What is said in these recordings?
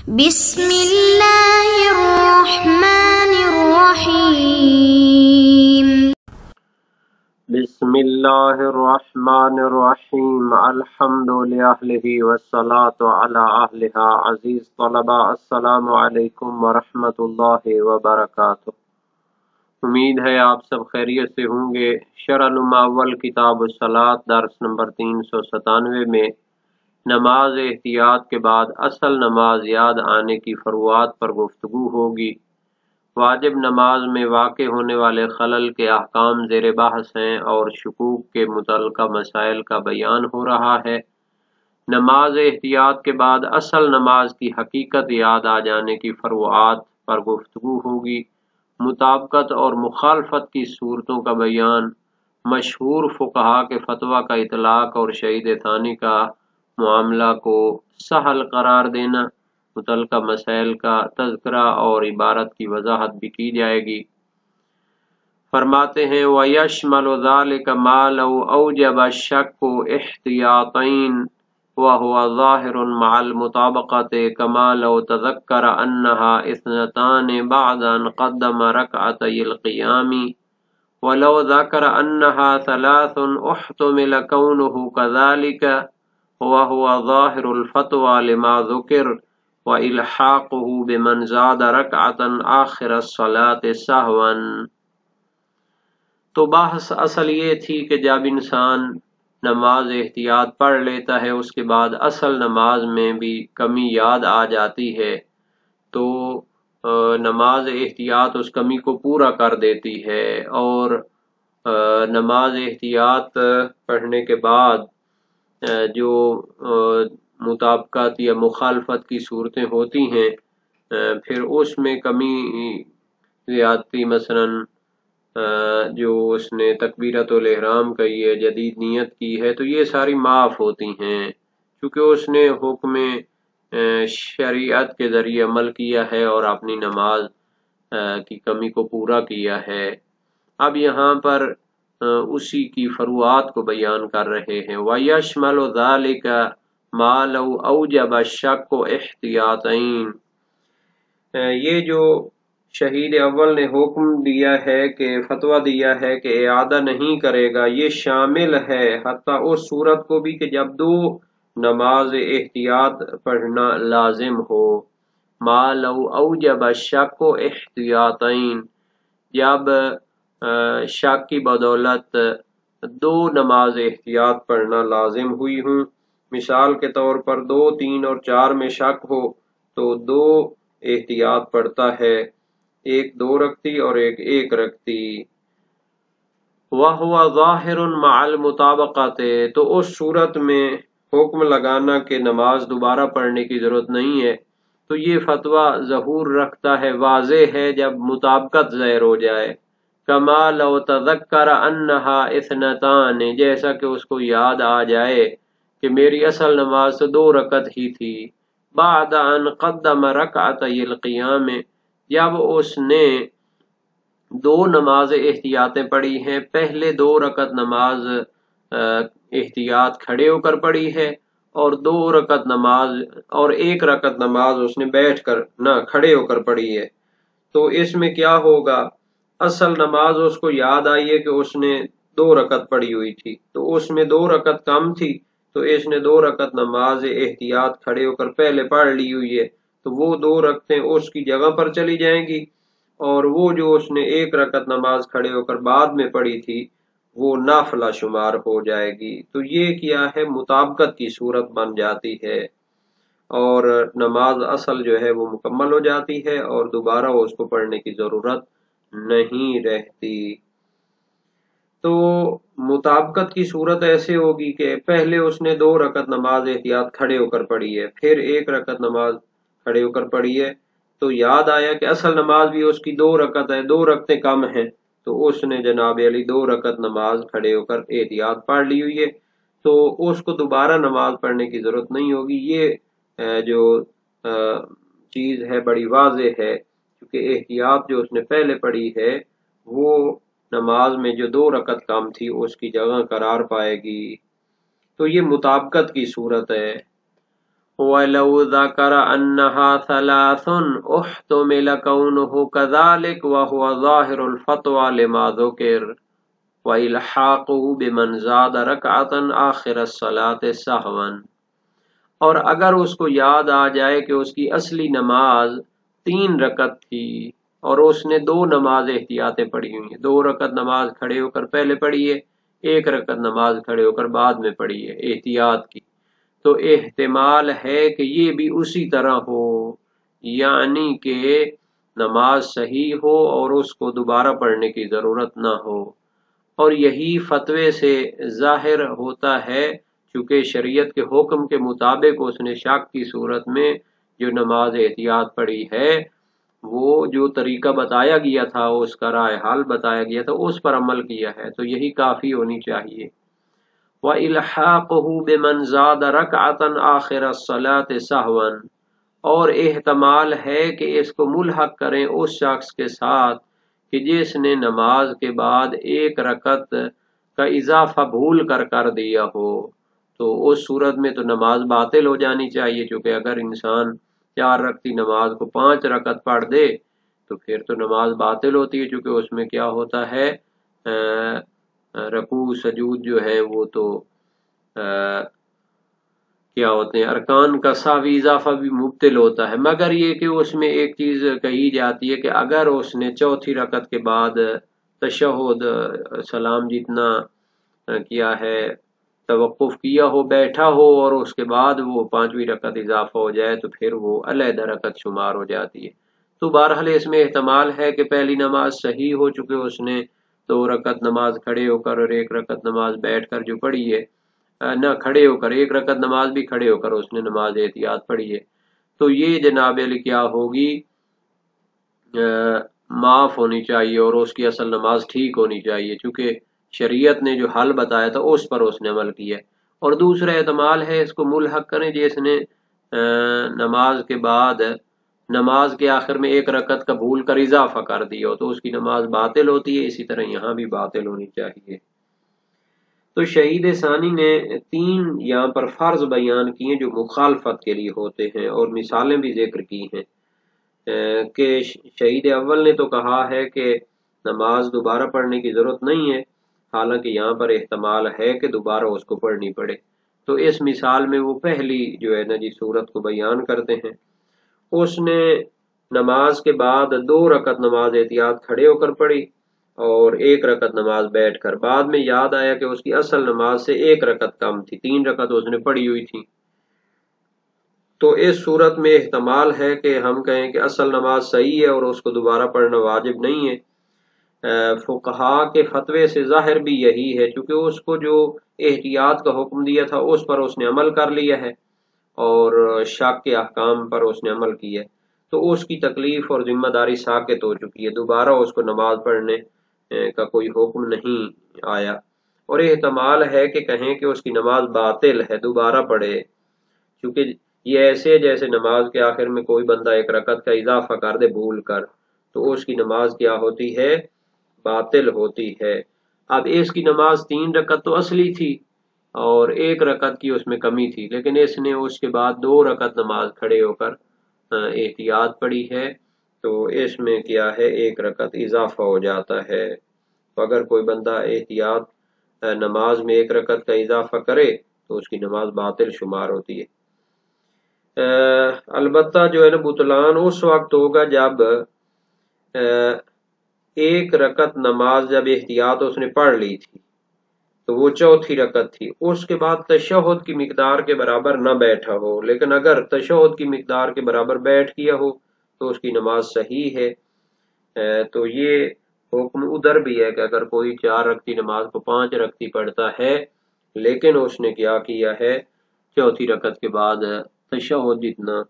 بسم اللہ الرحمن الرحیم بسم اللہ الرحمن الرحیم الحمد للہ والصلاة علی اہلہا۔ عزیز طلباء، السلام علیکم ورحمۃ اللہ وبرکاتہ۔ امید ہے آپ سب خیریت سے ہوں گے۔ شرح نما اول کتاب الصلاۃ درس نمبر 397 میں نماز احتیاط کے بعد اصل نماز یاد آنے کی فروعات پر گفتگو ہوگی۔ واجب نماز میں واقع ہونے والے خلل کے احکام زیر بحث ہیں اور شکوک کے متعلقہ مسائل کا بیان ہو رہا ہے۔ نماز احتیاط کے بعد اصل نماز کی حقیقت یاد آ جانے کی فروعات پر گفتگو ہوگی۔ مطابقت اور مخالفت کی صورتوں کا بیان، مشہور فقہا کے فتویٰ کا اطلاق اور شہید ثانی کا معاملہ کو سہل قرار دینا، متعلقہ مسائل کا تذکرہ اور عبارت کی وضاحت بھی کی جائے گی۔ فرماتے ہیں وَيَشْمَلُ ذَلِكَ مَا لَوْ أَوْجَبَ الشَّكُّ احتیاطین وَهُوَ ظَاهِرٌ مَعَ الْمُطَابَقَةِ كَمَا لَوْ تَذَكَّرَ أَنَّهَا اثْنَتَانِ بَعْدَ أَنْ قَدَّمَ رَكْعَتَيِ الْقِيَامِ وَلَوْ ذَكَرَ أَنَّهَا ثَلَاثٌ احْتُمِلَ كَوْنُهُ كَذَلِكَ وَهُوَ ظَاهِرُ الْفَتْوَى لِمَا ذُكِرَ وَإِلْحَاقُهُ بِمَنْ زَادَ رَكْعَةً آخِرَ الصَّلَاةِ سَهْوًا۔ تو بحث اصل یہ تھی کہ جب انسان نماز احتیاط پڑھ لیتا ہے، اس کے بعد اصل نماز میں بھی کمی یاد آ جاتی ہے تو نماز احتیاط اس کمی کو پورا کر دیتی ہے، اور نماز احتیاط پڑھنے کے بعد جو مطابقت یا مخالفت کی صورتیں ہوتی ہیں، پھر اس میں کمی زیادتی، مثلا جو اس نے تکبیرۃ الاحرام کہی ہے، جدید نیت کی ہے، تو یہ ساری معاف ہوتی ہیں کیونکہ اس نے حکم شریعت کے ذریعے عمل کیا ہے اور اپنی نماز کی کمی کو پورا کیا ہے۔ اب یہاں پر اسی کی فروعات کو بیان کر رہے ہیں۔ وَيَشْمَلُ ذَلِكَ مَا لَوْ أَوْجَبَ الشَّكُّ احتیاطین، یہ جو شہید اول نے حکم دیا ہے کہ فتویٰ دیا ہے کہ اعادہ نہیں کرے گا، یہ شامل ہے حتیٰ اس صورت کو بھی کہ جب دو نماز احتیاط پڑھنا لازم ہو۔ ما لو اوجب الشک احتیاطین، جب شک کی بدولت دو نماز احتیاط پڑھنا لازم ہوئی ہوں۔ مثال کے طور پر 2، 3 اور 4 میں شک ہو تو 2 احتیاط پڑھتا ہے، ایک 2 رکعتی اور ایک 1 رکعتی۔ وَهُوَ ظَاهِرٌ مَعَ الْمُطَابَقَةِ، تو اس صورت میں حکم لگانا کہ نماز دوبارہ پڑھنے کی ضرورت نہیں ہے، تو یہ فتویٰ ظہور رکھتا ہے، واضح ہے جب مطابقت ظاہر ہو جائے۔ کما لو تذکر انہا اثنتان، جیسا کہ اس کو یاد آ جائے کہ میری اصل نماز تو 2 رکعت ہی تھی، بعد ان قدم رکعتي القیام، جب اس نے 2 نماز احتیاطیں پڑھی ہیں، پہلے 2 رکعت نماز احتیاط کھڑے ہو کر پڑھی ہے، اور 2 رکعت نماز اور 1 رکعت نماز اس نے بیٹھ کر نہ کھڑے ہو کر پڑھی ہے، تو اس میں کیا ہوگا؟ اصل نماز اس کو یاد آئی ہے کہ اس نے 2 رکعت پڑھی ہوئی تھی، تو اس میں 2 رکعت کم تھی، تو اس نے 2 رکعت نماز احتیاط کھڑے ہو کر پہلے پڑھ لی ہوئی ہے، تو وہ 2 رکعتیں اس کی جگہ پر چلی جائیں گی، اور وہ جو اس نے 1 رکعت نماز کھڑے ہو کر بعد میں پڑھی تھی وہ نافلہ شمار ہو جائے گی۔ تو یہ کیا ہے؟ مطابقت کی صورت بن جاتی ہے، اور نماز اصل جو ہے وہ مکمل ہو جاتی ہے اور دوبارہ اس کو پڑھنے کی ضرورت نہیں رہتی۔ تو مطابقت کی صورت ایسے ہوگی کہ پہلے اس نے 2 رکعت نماز احتیاط کھڑے ہو کر پڑھی ہے، پھر 1 رکعت نماز کھڑے ہو کر پڑھی ہے، تو یاد آیا کہ اصل نماز بھی اس کی 2 رکعت ہے، 2 رکعتیں کم ہیں، تو اس نے جناب علی 2 رکعت نماز کھڑے ہو کر احتیاط پڑھ لی ہوئی ہے، تو اس کو دوبارہ نماز پڑھنے کی ضرورت نہیں ہوگی۔ یہ جو چیز ہے بڑی واضح ہے، کیونکہ احتیاط جو اس نے پہلے پڑھی ہے وہ نماز میں جو 2 رکعت کم تھی اس کی جگہ قرار پائے گی، تو یہ مطابقت کی صورت ہے۔ وَلَوْ ذَكَرَ أَنَّهَا ثَلَاثٌ احْتُمِلَ كَوْنُهُ كَذَلِكَ وَهُوَ ظَاهِرُ الْفَتْوَى لِمَا ذُكِرَ وَإِلْحَاقُهُ بِمَنْ زَادَ رَكْعَةً آخِرَ الصَّلَاةِ سَهْوًا، اور اگر اس کو یاد آ جائے کہ اس کی اصلی نماز 3 رکعت تھی اور اس نے 2 نماز احتیاطیں پڑھی ہوئی ہیں، 2 رکعت نماز کھڑے ہو کر پہلے پڑھی ہے، 1 رکعت نماز کھڑے ہو کر بعد میں پڑھی ہے احتیاط کی، تو احتمال ہے کہ یہ بھی اسی طرح ہو، یعنی کہ نماز صحیح ہو اور اس کو دوبارہ پڑھنے کی ضرورت نہ ہو، اور یہی فتوے سے ظاہر ہوتا ہے چونکہ شریعت کے حکم کے مطابق اس نے شک کی صورت میں جو نماز احتیاط پڑھی ہے، وہ جو طریقہ بتایا گیا تھا، اس کا راہ حل بتایا گیا تھا، اس پر عمل کیا ہے، تو یہی کافی ہونی چاہیے۔ وَإِلْحَاقُهُ بِمَنْ زَادَ رَكْعَةً آخِرَ الصَّلَاةِ سَهْوًا، اور احتمال ہے کہ اس کو ملحق کریں اس شخص کے ساتھ کہ جس نے نماز کے بعد 1 رکعت کا اضافہ بھول کر دیا ہو، تو اس صورت میں تو نماز باطل ہو جانی چاہیے، چونکہ اگر انسان 4 رکعتی نماز کو 5 رکعت پڑھ دے تو پھر تو نماز باطل ہوتی ہے، چونکہ اس میں کیا ہوتا ہے، رکوع سجود جو ہے وہ تو کیا ہوتے ہیں، ارکان کا ساوی اضافہ بھی مبطل ہوتا ہے، مگر یہ کہ اس میں ایک چیز کہی جاتی ہے کہ اگر اس نے 4تھی رکعت کے بعد تشہد سلام جتنا کیا ہے توقف کیا ہو، بیٹھا ہو، اور اس کے بعد وہ 5ویں رکعت اضافہ ہو جائے تو پھر وہ علیحدہ رکعت شمار ہو جاتی ہے۔ تو بہرحال اس میں احتمال ہے کہ پہلی نماز صحیح ہو چکے اس نے 2 رکعت نماز کھڑے ہو کر اور 1 رکعت نماز بیٹھ کر جو پڑھی ہے، نہ کھڑے ہو کر 1 رکعت نماز بھی کھڑے ہو کر اس نے نماز احتیاط پڑھی ہے، تو یہ جناب علی کیا ہوگی، معاف ہونی چاہیے اور اس کی اصل نماز ٹھیک ہونی چاہیے، چونکہ شریعت نے جو حل بتایا تھا اس پر اس نے عمل کیا ہے۔ اور دوسرا احتمال ہے اس کو ملحق کریں جس نے نماز کے بعد نماز کے آخر میں 1 رکعت کا بھول کر اضافہ کر دیا ہو، تو اس کی نماز باطل ہوتی ہے، اسی طرح یہاں بھی باطل ہونی چاہیے۔ تو شہید ثانی نے 3 یہاں پر فرض بیان کیے جو مخالفت کے لیے ہوتے ہیں، اور مثالیں بھی ذکر کی ہیں کہ شہید اول نے تو کہا ہے کہ نماز دوبارہ پڑھنے کی ضرورت نہیں ہے، حالانکہ یہاں پر احتمال ہے کہ دوبارہ اس کو پڑھنی پڑے، تو اس مثال میں وہ پہلی جو ہے نا جی صورت کو بیان کرتے ہیں۔ اس نے نماز کے بعد 2 رکعت نماز احتیاط کھڑے ہو کر پڑھی اور 1 رکعت نماز بیٹھ کر، بعد میں یاد آیا کہ اس کی اصل نماز سے 1 رکعت کم تھی، 3 رکعت اس نے پڑھی ہوئی تھی، تو اس صورت میں احتمال ہے کہ ہم کہیں کہ اصل نماز صحیح ہے اور اس کو دوبارہ پڑھنا واجب نہیں ہے۔ فقہا کے فتوے سے ظاہر بھی یہی ہے، چونکہ اس کو جو احتیاط کا حکم دیا تھا اس پر اس نے عمل کر لیا ہے اور شک کے احکام پر اس نے عمل کیا ہے، تو اس کی تکلیف اور ذمہ داری ساقط ہو چکی ہے، دوبارہ اس کو نماز پڑھنے کا کوئی حکم نہیں آیا، اور احتمال ہے کہ کہیں کہ اس کی نماز باطل ہے، دوبارہ پڑھے، کیونکہ یہ ایسے جیسے نماز کے آخر میں کوئی بندہ 1 رکعت کا اضافہ کر دے بھول کر، تو اس کی نماز کیا ہوتی ہے، باطل ہوتی ہے۔ اب اس کی نماز 3 رکعت تو اصلی تھی اور 1 رکعت کی اس میں کمی تھی، لیکن اس نے اس کے بعد 2 رکعت نماز کھڑے ہو کر احتیاط پڑھی ہے، تو اس میں کیا ہے 1 رکعت اضافہ ہو جاتا ہے، تو اگر کوئی بندہ احتیاط نماز میں 1 رکعت کا اضافہ کرے تو اس کی نماز باطل شمار ہوتی ہے۔ البتہ جو ہے نا بطلان اس وقت ہوگا جب 1 رکعت نماز جب احتیاط اس نے پڑھ لی تھی تو وہ 4تھی رکعت تھی، اس کے بعد تشہد کی مقدار کے برابر نہ بیٹھا ہو، لیکن اگر تشہد کی مقدار کے برابر بیٹھ کیا ہو تو اس کی نماز صحیح ہے۔ تو یہ حکم ادھر بھی ہے کہ اگر کوئی 4 رکعتی نماز کو 5 رکعتی پڑھتا ہے لیکن اس نے کیا کیا ہے، 4تھی رکعت کے بعد تشہد جتنا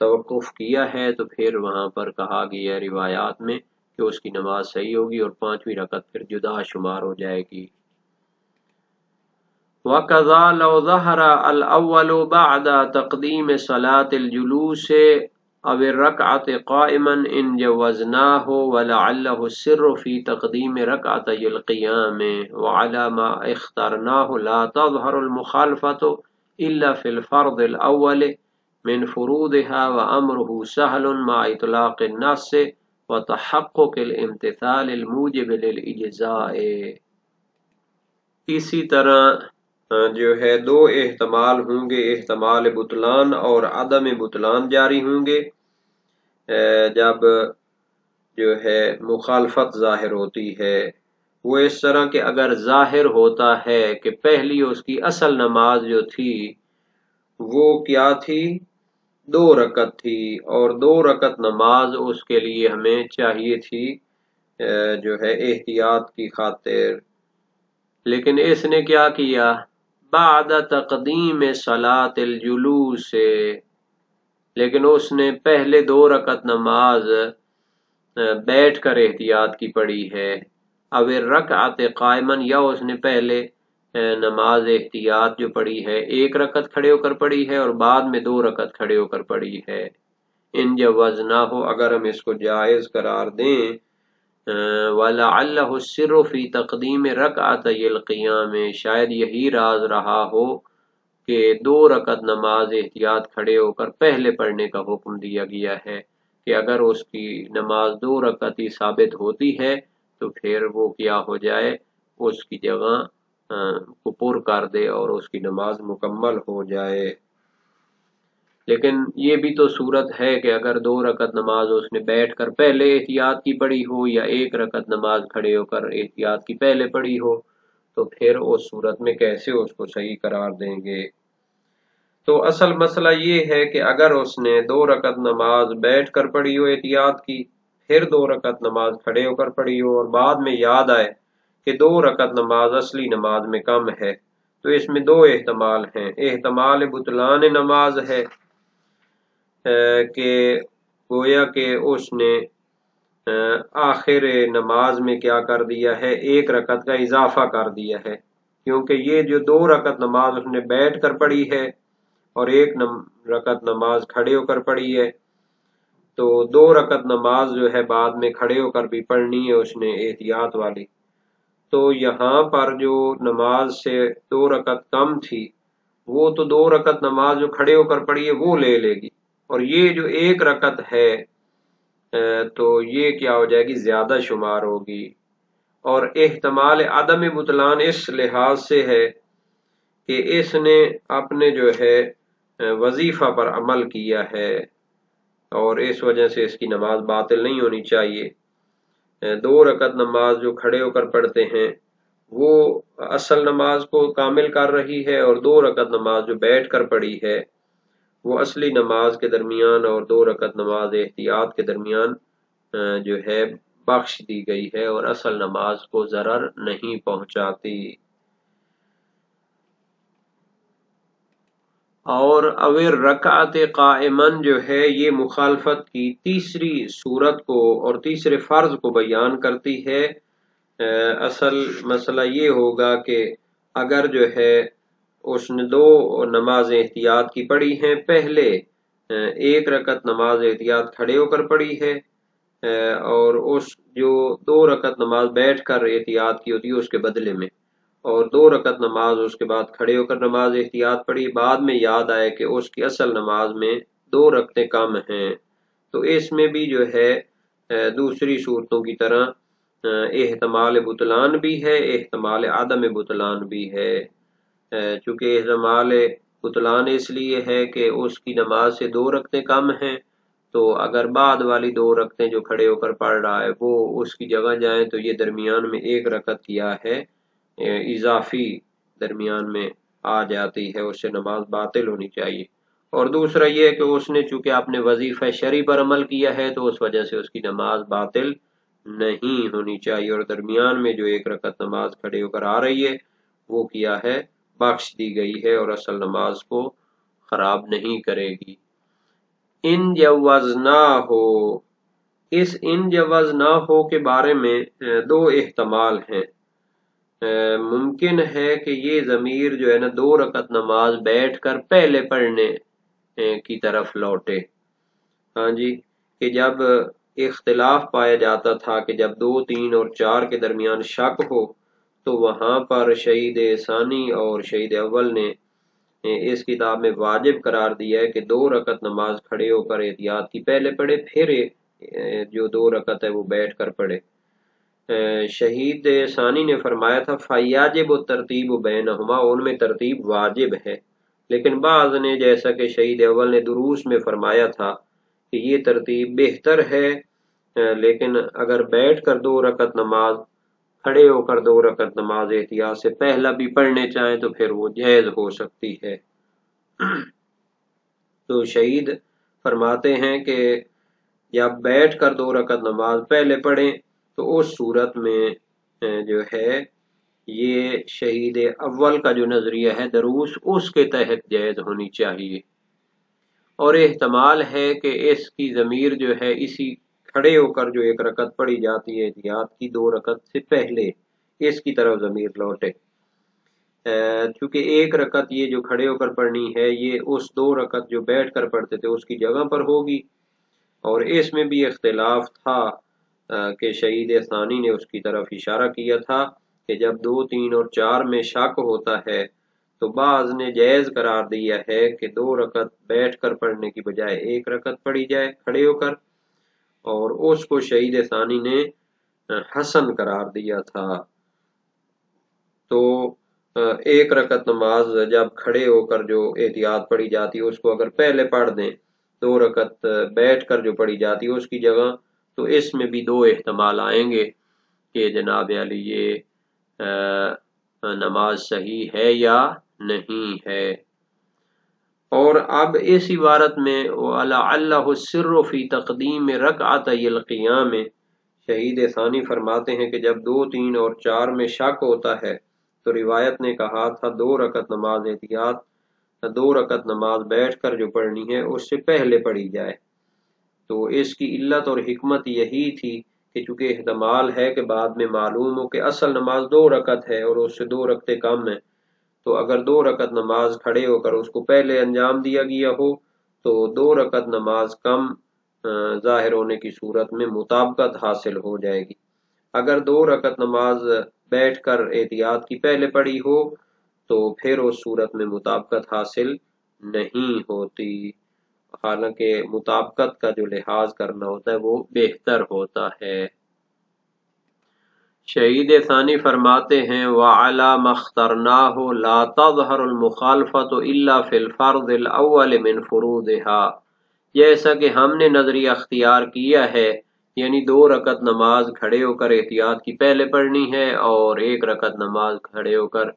توقف کیا ہے، تو پھر وہاں پر کہا گیا ہے روایات میں کہ اس کی نماز صحیح ہوگی اور 5ویں رکعت پھر جدا شمار ہو جائے گی۔ وَقَضَى لَوْ ظَهَرَ الْأَوَّلُ بَعْدَ تَقْدِيمِ صَلَاةِ الْجُلُوسِ أَوِ الرَّكْعَةِ قَائِمًا إِنْ جَوَزْنَاهُ وَلَعَلَّهُ السِّرُّ فِي تَقْدِيمِ رَكْعَتَيِ الْقِيَامِ وَعَلَى مَا اخْتَرْنَاهُ لَا تَظْهَرُ الْمُخَالَفَةُ إِلَّا فِي الْفَرْضِ الْأَوَّلِ من فروضها وأمره سهل مع إطلاق النص وتحقق الامتثال الموجب للإجزاء۔ اسی طرح جو ہے دو احتمال ہوں گے، احتمال بطلان اور عدم بطلان جاری ہوں گے جب جو ہے مخالفت ظاہر ہوتی ہے۔ وہ اس طرح کہ اگر ظاہر ہوتا ہے کہ پہلی اس کی اصل نماز جو تھی وہ کیا تھی، 2 رکعت تھی، اور 2 رکعت نماز اس کے لیے ہمیں چاہیے تھی جو ہے احتیاط کی خاطر، لیکن اس نے کیا کیا، بعد تقدیم صلاۃ الجلوس سے، لیکن اس نے پہلے 2 رکعت نماز بیٹھ کر احتیاط کی پڑھی ہے، اب رکعت قائمن، یا اس نے پہلے نماز احتیاط جو پڑھی ہے 1 رکعت کھڑے ہو کر پڑھی ہے اور بعد میں 2 رکعت کھڑے ہو کر پڑھی ہے۔ ان جوزنا ہو، اگر ہم اس کو جائز قرار دیں، وَلَعَلَّهُ السِّرُّ فِي تَقْدِيمِ رَكْعَتَيِ الْقِيَامِ، شاید یہی راز رہا ہو کہ 2 رکعت نماز احتیاط کھڑے ہو کر پہلے پڑھنے کا حکم دیا گیا ہے، کہ اگر اس کی نماز 2 رکعت ہی ثابت ہوتی ہے تو پھر وہ کیا ہو جائے، اس کی جگہ کو پر کر دے اور اس کی نماز مکمل ہو جائے۔ لیکن یہ بھی تو صورت ہے کہ اگر 2 رکعت نماز اس نے بیٹھ کر پہلے احتیاط کی پڑھی ہو یا 1 رکعت نماز کھڑے ہو کر احتیاط کی پہلے پڑھی ہو، تو پھر اس صورت میں کیسے اس کو صحیح قرار دیں گے؟ تو اصل مسئلہ یہ ہے کہ اگر اس نے 2 رکعت نماز بیٹھ کر پڑھی ہو احتیاط کی، پھر 2 رکعت نماز کھڑے ہو کر پڑھی ہو اور بعد میں یاد آئے کہ 2 رکعت نماز اصلی نماز میں کم ہے، تو اس میں 2 احتمال ہیں۔ احتمال بطلان نماز ہے کہ گویا کہ اس نے آخر نماز میں کیا کر دیا ہے، 1 رکعت کا اضافہ کر دیا ہے، کیونکہ یہ جو 2 رکعت نماز اس نے بیٹھ کر پڑھی ہے اور 1 رکعت نماز کھڑے ہو کر پڑھی ہے، تو 2 رکعت نماز جو ہے بعد میں کھڑے ہو کر بھی پڑھنی ہے اس نے احتیاط والی، تو یہاں پر جو نماز سے 2 رکعت کم تھی وہ تو 2 رکعت نماز جو کھڑے ہو کر پڑھی ہے وہ لے لے گی، اور یہ جو 1 رکعت ہے تو یہ کیا ہو جائے گی، زیادہ شمار ہوگی۔ اور احتمال عدم بطلان اس لحاظ سے ہے کہ اس نے اپنے جو ہے وظیفہ پر عمل کیا ہے اور اس وجہ سے اس کی نماز باطل نہیں ہونی چاہیے۔ 2 رکعت نماز جو کھڑے ہو کر پڑھتے ہیں وہ اصل نماز کو کامل کر رہی ہے، اور 2 رکعت نماز جو بیٹھ کر پڑھی ہے وہ اصلی نماز کے درمیان اور 2 رکعت نماز احتیاط کے درمیان جو ہے بخش دی گئی ہے اور اصل نماز کو ضرر نہیں پہنچاتی۔ اور اویر رکعت قائمن جو ہے یہ مخالفت کی تیسری صورت کو اور تیسرے فرض کو بیان کرتی ہے۔ اصل مسئلہ یہ ہوگا کہ اگر جو ہے اس نے 2 نماز احتیاط کی پڑھی ہیں، پہلے 1 رکعت نماز احتیاط کھڑے ہو کر پڑھی ہے، اور اس جو 2 رکعت نماز بیٹھ کر احتیاط کی ہوتی ہے اس کے بدلے میں، اور 2 رکعت نماز اس کے بعد کھڑے ہو کر نماز احتیاط پڑھی، بعد میں یاد آئے کہ اس کی اصل نماز میں 2 رکعتیں کم ہیں، تو اس میں بھی جو ہے دوسری صورتوں کی طرح احتمال بطلان بھی ہے، احتمال عدم بطلان بھی ہے۔ چونکہ احتمال بطلان اس لیے ہے کہ اس کی نماز سے 2 رکعتیں کم ہیں، تو اگر بعد والی 2 رکعتیں جو کھڑے ہو کر پڑھ رہا ہے وہ اس کی جگہ جائیں تو یہ درمیان میں 1 رکعت کیا ہے اضافی درمیان میں آ جاتی ہے، اس سے نماز باطل ہونی چاہیے۔ اور دوسرا یہ ہے کہ اس نے چونکہ اپنے وظیفہ شرعی پر عمل کیا ہے تو اس وجہ سے اس کی نماز باطل نہیں ہونی چاہیے، اور درمیان میں جو 1 رکعت نماز کھڑے ہو کر آ رہی ہے وہ کیا ہے، بخش دی گئی ہے اور اصل نماز کو خراب نہیں کرے گی۔ ان جوزنا ہو، اس ان جوزنا ہو کے بارے میں 2 احتمال ہیں۔ ممکن ہے کہ یہ ضمیر جو ہے نا 2 رکعت نماز بیٹھ کر پہلے پڑھنے کی طرف لوٹے، ہاں جی، کہ جب اختلاف پایا جاتا تھا کہ جب 2، 3 اور 4 کے درمیان شک ہو تو وہاں پر شہید ثانی اور شہید اول نے اس کتاب میں واجب قرار دیا ہے کہ 2 رکعت نماز کھڑے ہو کر احتیاط کی پہلے پڑھے، پھر جو 2 رکعت ہے وہ بیٹھ کر پڑھے۔ شہید ثانی نے فرمایا تھا فیاجب الترتیب بینہما، ان میں ترتیب واجب ہے، لیکن بعض نے جیسا کہ شہید اول نے دروس میں فرمایا تھا کہ یہ ترتیب بہتر ہے، لیکن اگر بیٹھ کر 2 رکعت نماز کھڑے ہو کر 2 رکعت نماز احتیاط سے پہلا بھی پڑھنے چاہیں تو پھر وہ جائز ہو سکتی ہے۔ تو شہید فرماتے ہیں کہ جب بیٹھ کر 2 رکعت نماز پہلے پڑھیں تو اس صورت میں جو ہے یہ شہید اول کا جو نظریہ ہے دروس اس کے تحت جائز ہونی چاہیے، اور احتمال ہے کہ اس کی ضمیر جو ہے اسی کھڑے ہو کر جو 1 رکعت پڑھی جاتی ہے احتیاط کی 2 رکعت سے پہلے، اس کی طرف ضمیر لوٹے، چونکہ 1 رکعت یہ جو کھڑے ہو کر پڑھنی ہے یہ اس 2 رکعت جو بیٹھ کر پڑھتے تھے اس کی جگہ پر ہوگی، اور اس میں بھی اختلاف تھا کہ شہید ثانی نے اس کی طرف اشارہ کیا تھا کہ جب 2، 3 اور 4 میں شک ہوتا ہے تو بعض نے جائز قرار دیا ہے کہ 2 رکعت بیٹھ کر پڑھنے کی بجائے 1 رکعت پڑھی جائے کھڑے ہو کر، اور اس کو شہید ثانی نے حسن قرار دیا تھا۔ تو 1 رکعت نماز جب کھڑے ہو کر جو احتیاط پڑھی جاتی ہے اس کو اگر پہلے پڑھ دیں، 2 رکعت بیٹھ کر جو پڑھی جاتی ہے اس کی جگہ، تو اس میں بھی 2 احتمال آئیں گے کہ جناب علی یہ نماز صحیح ہے یا نہیں ہے۔ اور اب اس عبارت میں وَلَعَلَّهُ السِّرُّ فِي تَقْدِيمِ رَكْعَتَيِ الْقِيَامِ، شہید ثانی فرماتے ہیں کہ جب 2، 3 اور 4 میں شک ہوتا ہے تو روایت نے کہا تھا 2 رکعت نماز احتیاط، 2 رکعت نماز بیٹھ کر جو پڑھنی ہے اس سے پہلے پڑھی جائے۔ تو اس کی علت اور حکمت یہی تھی کہ چونکہ احتمال ہے کہ بعد میں معلوم ہو کہ اصل نماز 2 رکعت ہے اور اس سے 2 رکعتیں کم ہیں، تو اگر 2 رکعت نماز کھڑے ہو کر اس کو پہلے انجام دیا گیا ہو تو 2 رکعت نماز کم ظاہر ہونے کی صورت میں مطابقت حاصل ہو جائے گی۔ اگر 2 رکعت نماز بیٹھ کر احتیاط کی پہلے پڑھی ہو تو پھر اس صورت میں مطابقت حاصل نہیں ہوتی، حالانکہ مطابقت کا جو لحاظ کرنا ہوتا ہے وہ بہتر ہوتا ہے۔ شہید ثانی فرماتے ہیں وَعَلَى مَا اخْتَرْنَاهُ لَا تَظْهَرُ الْمُخَالَفَةُ إِلَّا فِي الْفَرْضِ الْأَوَّلِ مِنْ فُرُوضِهَا، جیسا کہ ہم نے نظریہ اختیار کیا ہے، یعنی 2 رکعت نماز کھڑے ہو کر احتیاط کی پہلے پڑھنی ہے اور 1 رکعت نماز کھڑے ہو کر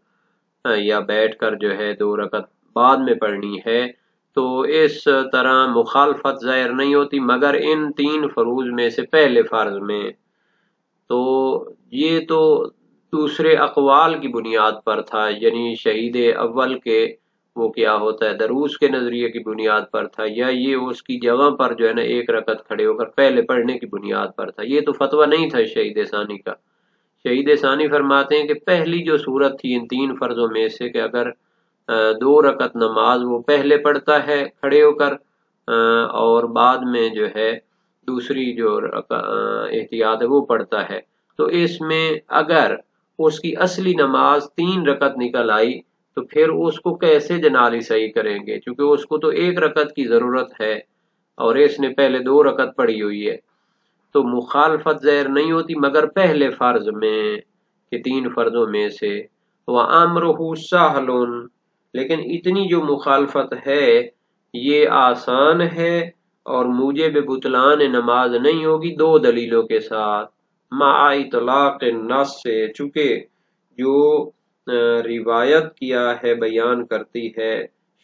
یا بیٹھ کر جو ہے 2 رکعت بعد میں پڑھنی ہے، تو اس طرح مخالفت ظاہر نہیں ہوتی مگر ان 3 فروض میں سے پہلے فرض میں۔ تو یہ تو دوسرے اقوال کی بنیاد پر تھا، یعنی شہید اول کے وہ کیا ہوتا ہے دروس کے نظریے کی بنیاد پر تھا، یا یہ اس کی جگہ پر جو ہے نا 1 رکعت کھڑے ہو کر پہلے پڑھنے کی بنیاد پر تھا، یہ تو فتویٰ نہیں تھا شہید ثانی کا۔ شہید ثانی فرماتے ہیں کہ پہلی جو صورت تھی ان 3 فرضوں میں سے کہ اگر 2 رکعت نماز وہ پہلے پڑھتا ہے کھڑے ہو کر اور بعد میں جو ہے دوسری جو احتیاط ہے وہ پڑھتا ہے، تو اس میں اگر اس کی اصلی نماز 3 رکعت نکل آئی تو پھر اس کو کیسے جنازی صحیح کریں گے، کیونکہ اس کو تو 1 رکعت کی ضرورت ہے اور اس نے پہلے 2 رکعت پڑھی ہوئی ہے، تو مخالفت ظاہر نہیں ہوتی مگر پہلے فرض میں کہ 3 فرضوں میں سے۔ وَأَمْرُهُ سَهْلٌ، لیکن اتنی جو مخالفت ہے یہ آسان ہے اور موجب بطلان نماز نہیں ہوگی 2 دلیلوں کے ساتھ، مع اطلاق النص سے، چونکہ جو روایت کیا ہے بیان کرتی ہے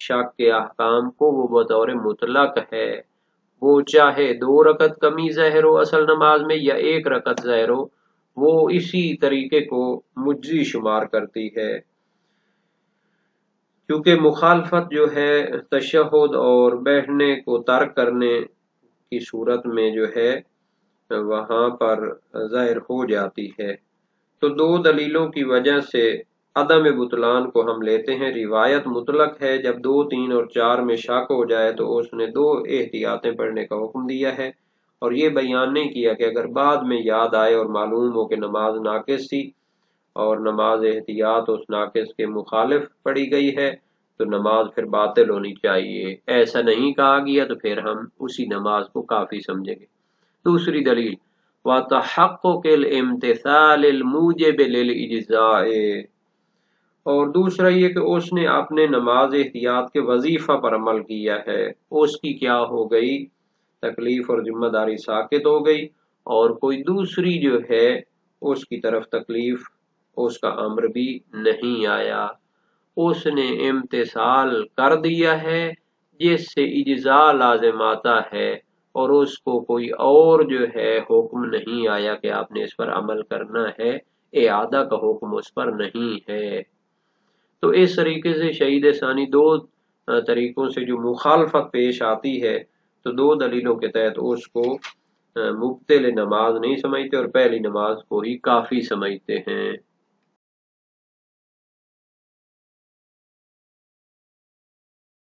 شک کے احکام کو وہ بطور مطلق ہے، وہ چاہے 2 رکعت کمی ظاہر ہو اصل نماز میں یا 1 رکعت ظاہر ہو، وہ اسی طریقے کو مجزی شمار کرتی ہے، کیونکہ مخالفت جو ہے تشہد اور بیٹھنے کو ترک کرنے کی صورت میں جو ہے وہاں پر ظاہر ہو جاتی ہے۔ تو 2 دلیلوں کی وجہ سے عدم بطلان کو ہم لیتے ہیں، روایت مطلق ہے، جب 2، 3 اور 4 میں شک ہو جائے تو اس نے 2 احتیاطیں پڑھنے کا حکم دیا ہے، اور یہ بیان نہیں کیا کہ اگر بعد میں یاد آئے اور معلوم ہو کہ نماز ناقص تھی اور نماز احتیاط اس ناقص کے مخالف پڑھی گئی ہے تو نماز پھر باطل ہونی چاہیے، ایسا نہیں کہا گیا تو پھر ہم اسی نماز کو کافی سمجھیں گے۔ دوسری دلیل وَتَحَقُّقِ الْإِمْتِثَالِ الْمُوجِبِ لِلْإِجْزَاءِ، اور دوسرا یہ کہ اس نے اپنے نماز احتیاط کے وظیفہ پر عمل کیا ہے، اس کی کیا ہو گئی، تکلیف اور ذمہ داری ساقط ہو گئی، اور کوئی دوسری جو ہے اس کی طرف تکلیف، اس کا امر بھی نہیں آیا، اس نے امتثال کر دیا ہے جس سے اجزاء لازم آتا ہے، اور اس کو کوئی اور جو ہے حکم نہیں آیا کہ آپ نے اس پر عمل کرنا ہے، اعادہ کا حکم اس پر نہیں ہے۔ تو اس طریقے سے شہید ثانی دو طریقوں سے جو مخالفت پیش آتی ہے، تو دو دلیلوں کے تحت اس کو مبطل نماز نہیں سمجھتے اور پہلی نماز کو ہی کافی سمجھتے ہیں۔